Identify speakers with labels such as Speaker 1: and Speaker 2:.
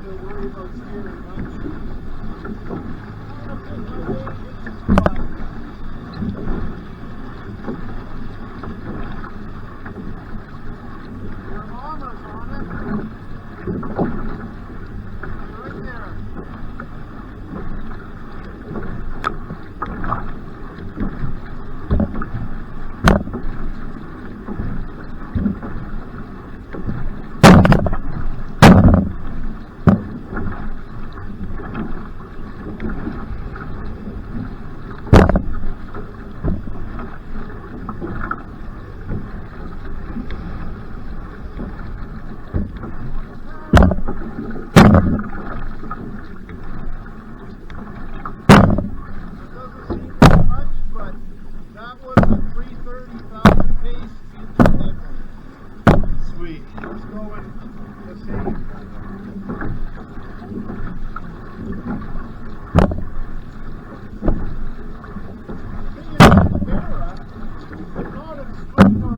Speaker 1: to worry about steering much. Your armor's on it. Right there. Sweet. Let's go and let's see.